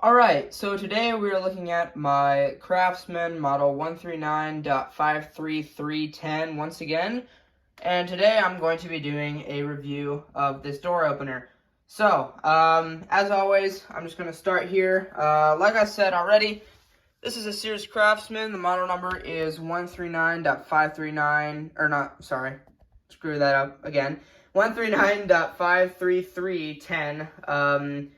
Alright, so today we are looking at my Craftsman model 139.53310 once again. And today I'm going to be doing a review of this door opener. So, as always, I'm just going to start here. Like I said already, this is a Sears Craftsman. The model number is 139.539, or not, sorry, screw that up again. 139.53310.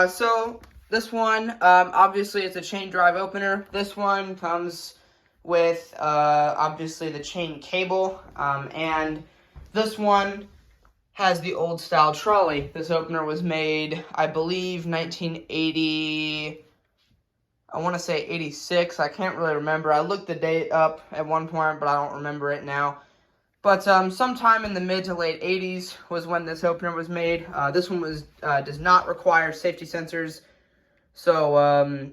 So this one, obviously it's a chain drive opener. This one comes with, obviously the chain cable, and this one has the old style trolley. This opener was made, I believe, 1980, I want to say 86, I can't really remember. I looked the date up at one point, but I don't remember it now. But sometime in the mid to late 80s was when this opener was made. This one does not require safety sensors. So,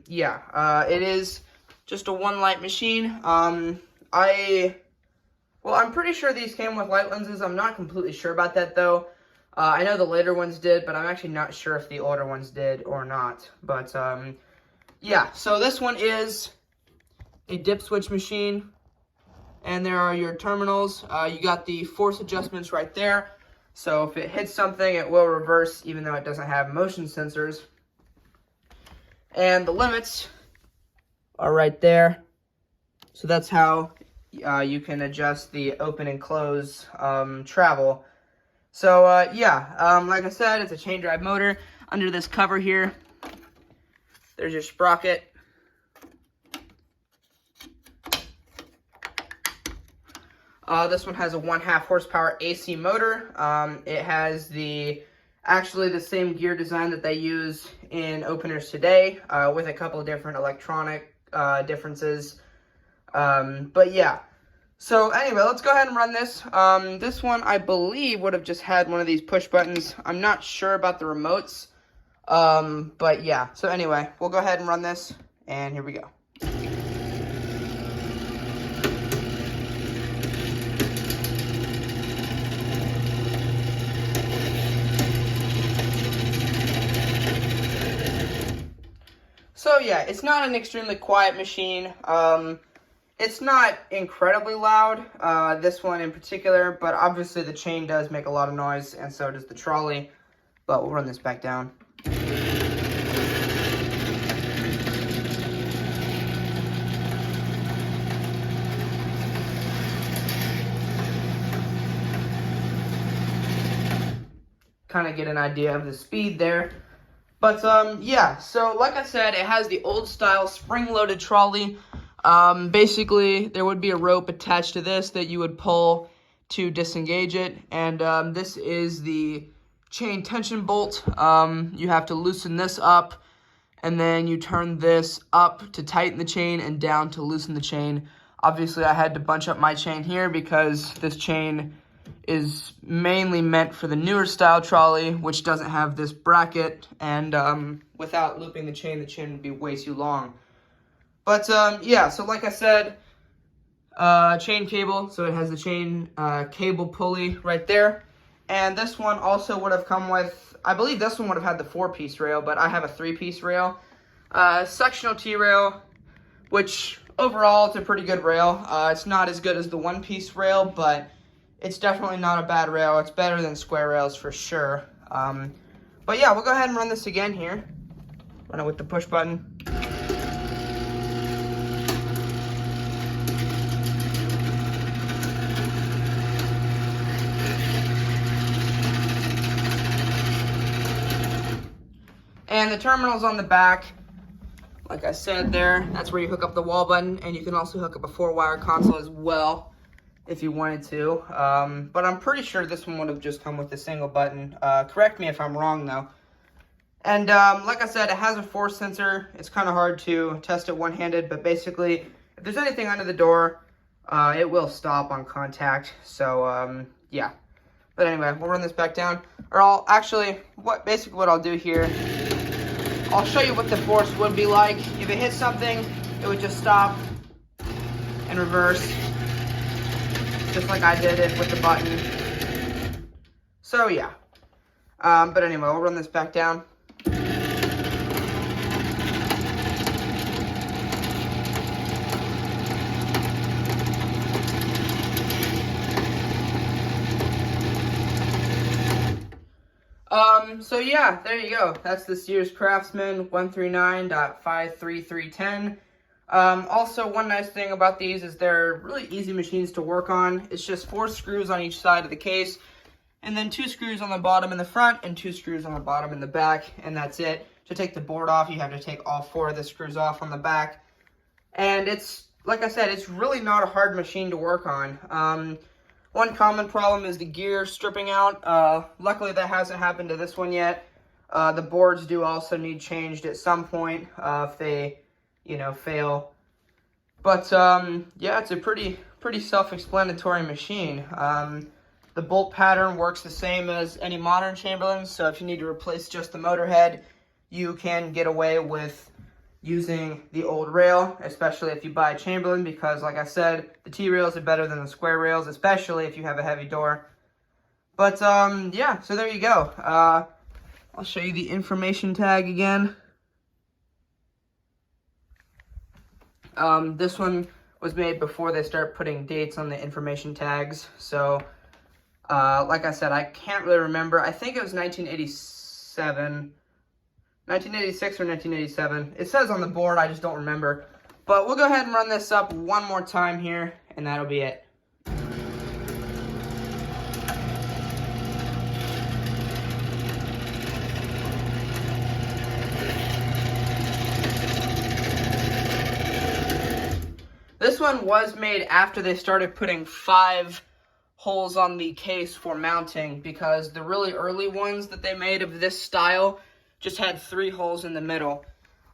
it is just a one light machine. I'm pretty sure these came with light lenses. I'm not completely sure about that, though. I know the later ones did, but I'm actually not sure if the older ones did or not. But, so this one is a dip switch machine. And there are your terminals. You got the force adjustments right there. So if it hits something, it will reverse, even though it doesn't have motion sensors. And the limits are right there. So that's how you can adjust the open and close travel. So like I said, it's a chain drive motor. Under this cover here, there's your sprocket. This one has a 1/2 horsepower AC motor. It has actually the same gear design that they use in openers today, with a couple of different electronic differences. So anyway, let's go ahead and run this. This one, I believe, would have just had one of these push buttons. I'm not sure about the remotes. So anyway, we'll go ahead and run this, and here we go. So yeah, it's not an extremely quiet machine. It's not incredibly loud, this one in particular, but obviously the chain does make a lot of noise, and so does the trolley. But we'll run this back down. Kind of get an idea of the speed there. But, so like I said, it has the old style spring-loaded trolley. Basically, there would be a rope attached to this that you would pull to disengage it. And, this is the chain tension bolt. You have to loosen this up, and then you turn this up to tighten the chain and down to loosen the chain. Obviously, I had to bunch up my chain here because this chain is mainly meant for the newer style trolley, which doesn't have this bracket, and without looping the chain would be way too long. But so like I said, chain cable, so it has the chain cable pulley right there. And this one also would have come with, I believe this one would have had the 4-piece rail, but I have a 3-piece rail. Sectional T-rail, which overall it's a pretty good rail. It's not as good as the 1-piece rail, but it's definitely not a bad rail. It's better than square rails for sure. We'll go ahead and run this again here. Run it with the push button. And the terminals on the back, like I said there, that's where you hook up the wall button, and you can also hook up a 4-wire console as well, if you wanted to, but I'm pretty sure this one would have just come with a single button. Correct me if I'm wrong, though. And like I said, it has a force sensor. It's kind of hard to test it one-handed, but basically, if there's anything under the door, it will stop on contact. So, But anyway, we'll run this back down. Or basically what I'll do here, I'll show you what the force would be like. If it hits something, it would just stop and reverse, just like I did it with the button. So but anyway, we'll run this back down. So yeah, there you go. That's the Sears Craftsman 139.53310. Also, one nice thing about these is they're really easy machines to work on. It's just 4 screws on each side of the case, and then 2 screws on the bottom in the front, and 2 screws on the bottom in the back, and that's it. To take the board off, you have to take all 4 of the screws off on the back. And it's, like I said, it's really not a hard machine to work on. One common problem is the gear stripping out. Luckily, that hasn't happened to this one yet. The boards do also need changed at some point if they, fail. But, yeah, it's a pretty self-explanatory machine. The bolt pattern works the same as any modern Chamberlain, so if you need to replace just the motor head, you can get away with using the old rail, especially if you buy a Chamberlain, because like I said, the T-rails are better than the square rails, especially if you have a heavy door. But yeah, so there you go. I'll show you the information tag again. This one was made before they start putting dates on the information tags, so like I said, I can't really remember. I think it was 1986 or 1987. It says on the board, I just don't remember. But we'll go ahead and run this up one more time here, and that'll be it. This one was made after they started putting 5 holes on the case for mounting, because the really early ones that they made of this style just had 3 holes in the middle.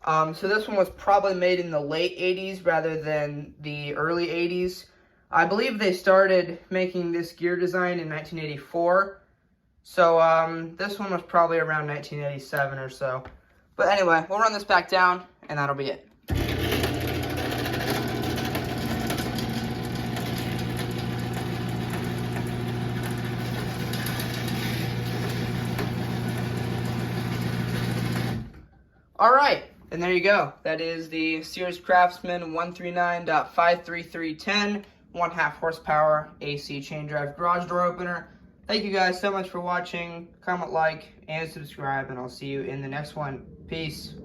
So this one was probably made in the late 80s rather than the early 80s. I believe they started making this gear design in 1984. So this one was probably around 1987 or so. But anyway, we'll run this back down, and that'll be it. Alright, and there you go. That is the Sears Craftsman 139.53310 1/2 horsepower AC chain drive garage door opener. Thank you guys so much for watching. Comment, like, and subscribe, and I'll see you in the next one. Peace.